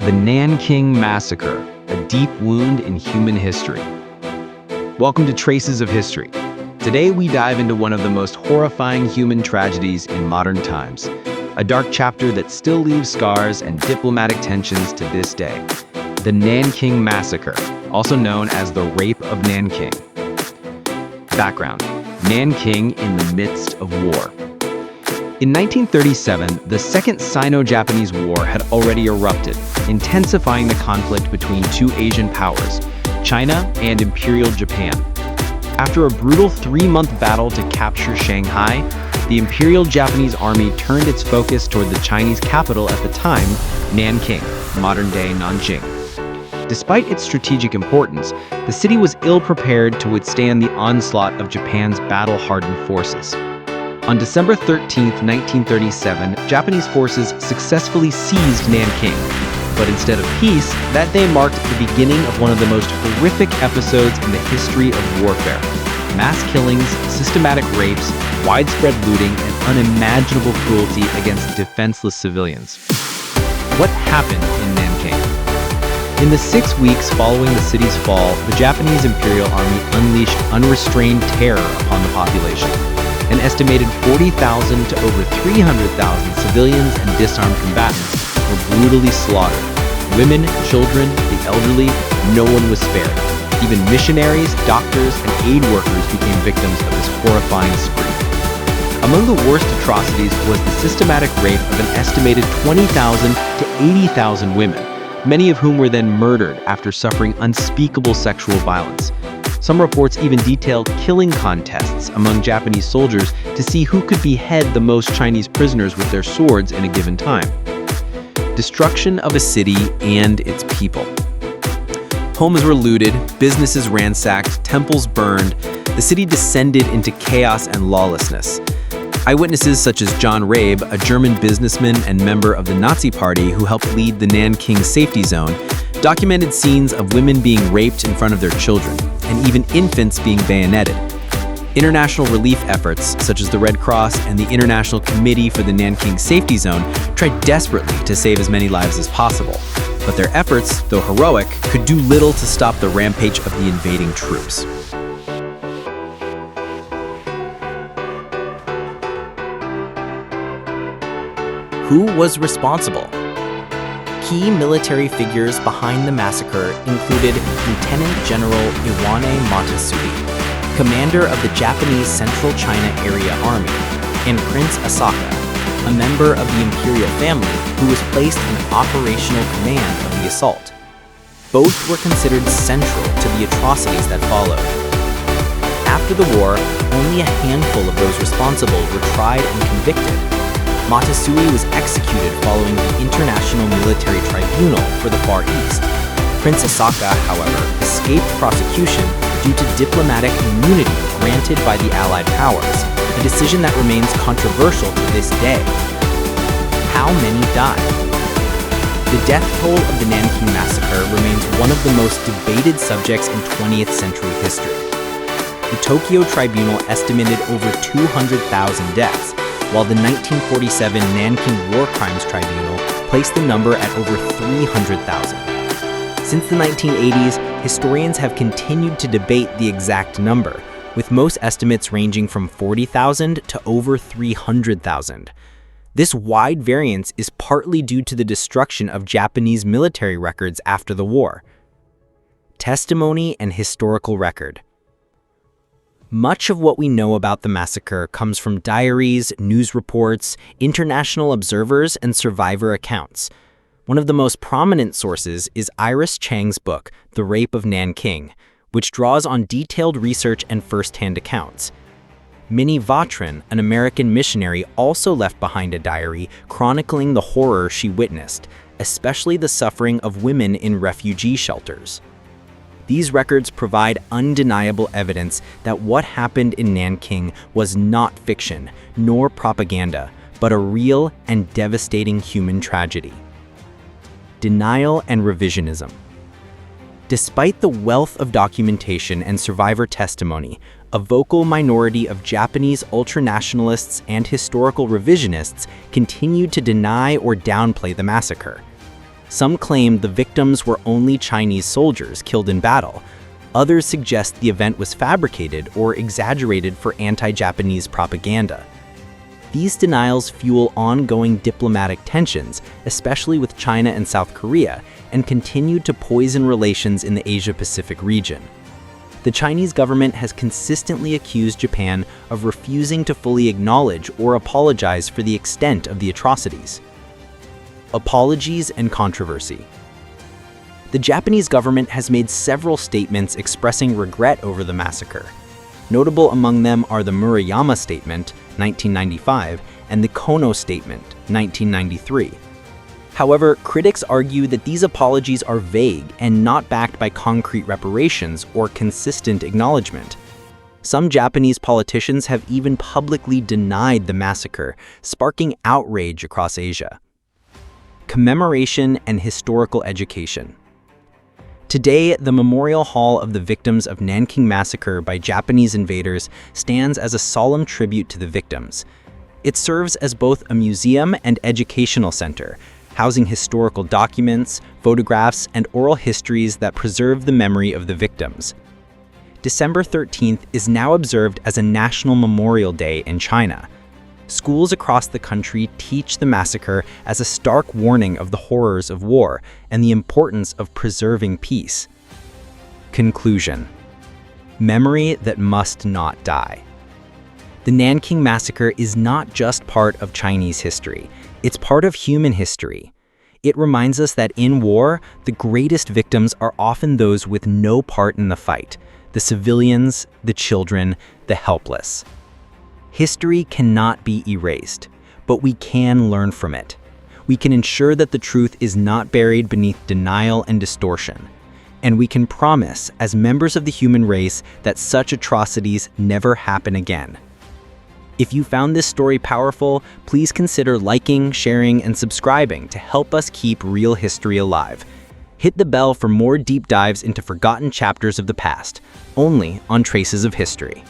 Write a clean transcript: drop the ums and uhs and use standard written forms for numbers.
The Nanking Massacre, a deep wound in human history. Welcome to Traces of History. Today we dive into one of the most horrifying human tragedies in modern times, a dark chapter that still leaves scars and diplomatic tensions to this day. The Nanking Massacre, also known as the Rape of Nanking. Background: Nanking in the midst of war. In 1937, the Second Sino-Japanese War had already erupted, intensifying the conflict between two Asian powers, China and Imperial Japan. After a brutal 3-month battle to capture Shanghai, the Imperial Japanese Army turned its focus toward the Chinese capital at the time, Nanking, modern-day Nanjing. Despite its strategic importance, the city was ill-prepared to withstand the onslaught of Japan's battle-hardened forces. On December 13, 1937, Japanese forces successfully seized Nanking. But instead of peace, that day marked the beginning of one of the most horrific episodes in the history of warfare. Mass killings, systematic rapes, widespread looting, and unimaginable cruelty against defenseless civilians. What happened in Nanking? In the 6 weeks following the city's fall, the Japanese Imperial Army unleashed unrestrained terror upon the population. An estimated 40,000 to over 300,000 civilians and disarmed combatants were brutally slaughtered. Women, children, the elderly, no one was spared. Even missionaries, doctors, and aid workers became victims of this horrifying spree. Among the worst atrocities was the systematic rape of an estimated 20,000 to 80,000 women, many of whom were then murdered after suffering unspeakable sexual violence. Some reports even detailed killing contests among Japanese soldiers to see who could behead the most Chinese prisoners with their swords in a given time. Destruction of a city and its people. Homes were looted, businesses ransacked, temples burned. The city descended into chaos and lawlessness. Eyewitnesses such as John Rabe, a German businessman and member of the Nazi Party who helped lead the Nanking Safety Zone, documented scenes of women being raped in front of their children, and even infants being bayoneted. International relief efforts, such as the Red Cross and the International Committee for the Nanking Safety Zone, tried desperately to save as many lives as possible. But their efforts, though heroic, could do little to stop the rampage of the invading troops. Who was responsible? Key military figures behind the massacre included Lieutenant General Iwane Montesui, commander of the Japanese Central China Area Army, and Prince Asaka, a member of the imperial family who was placed in operational command of the assault. Both were considered central to the atrocities that followed. After the war, only a handful of those responsible were tried and convicted. Montesui was executed following the International Military Tribunal for the Far East. Prince Asaka, however, escaped prosecution due to diplomatic immunity granted by the Allied powers, a decision that remains controversial to this day. How many died? The death toll of the Nanking Massacre remains one of the most debated subjects in 20th century history. The Tokyo Tribunal estimated over 200,000 deaths, while the 1947 Nanking War Crimes Tribunal placed the number at over 300,000. Since the 1980s, historians have continued to debate the exact number, with most estimates ranging from 40,000 to over 300,000. This wide variance is partly due to the destruction of Japanese military records after the war. Testimony and historical record. Much of what we know about the massacre comes from diaries, news reports, international observers, and survivor accounts. One of the most prominent sources is Iris Chang's book, The Rape of Nanking, which draws on detailed research and first-hand accounts. Minnie Vautrin, an American missionary, also left behind a diary chronicling the horror she witnessed, especially the suffering of women in refugee shelters. These records provide undeniable evidence that what happened in Nanking was not fiction, nor propaganda, but a real and devastating human tragedy. Denial and revisionism. Despite the wealth of documentation and survivor testimony, a vocal minority of Japanese ultranationalists and historical revisionists continued to deny or downplay the massacre. Some claim the victims were only Chinese soldiers killed in battle. Others suggest the event was fabricated or exaggerated for anti-Japanese propaganda. These denials fuel ongoing diplomatic tensions, especially with China and South Korea, and continue to poison relations in the Asia-Pacific region. The Chinese government has consistently accused Japan of refusing to fully acknowledge or apologize for the extent of the atrocities. Apologies and controversy. The Japanese government has made several statements expressing regret over the massacre. Notable among them are the Murayama Statement, 1995, and the Kono Statement, 1993. However, critics argue that these apologies are vague and not backed by concrete reparations or consistent acknowledgement. Some Japanese politicians have even publicly denied the massacre, sparking outrage across Asia. Commemoration and historical education. Today, the Memorial Hall of the Victims of Nanking Massacre by Japanese invaders stands as a solemn tribute to the victims. It serves as both a museum and educational center, housing historical documents, photographs, and oral histories that preserve the memory of the victims. December 13th is now observed as a National Memorial Day in China. Schools across the country teach the massacre as a stark warning of the horrors of war and the importance of preserving peace. Conclusion. Memory that must not die. The Nanking Massacre is not just part of Chinese history, it's part of human history. It reminds us that in war, the greatest victims are often those with no part in the fight: the civilians, the children, the helpless. History cannot be erased, but we can learn from it. We can ensure that the truth is not buried beneath denial and distortion. And we can promise, as members of the human race, that such atrocities never happen again. If you found this story powerful, please consider liking, sharing, and subscribing to help us keep real history alive. Hit the bell for more deep dives into forgotten chapters of the past, only on Traces of History.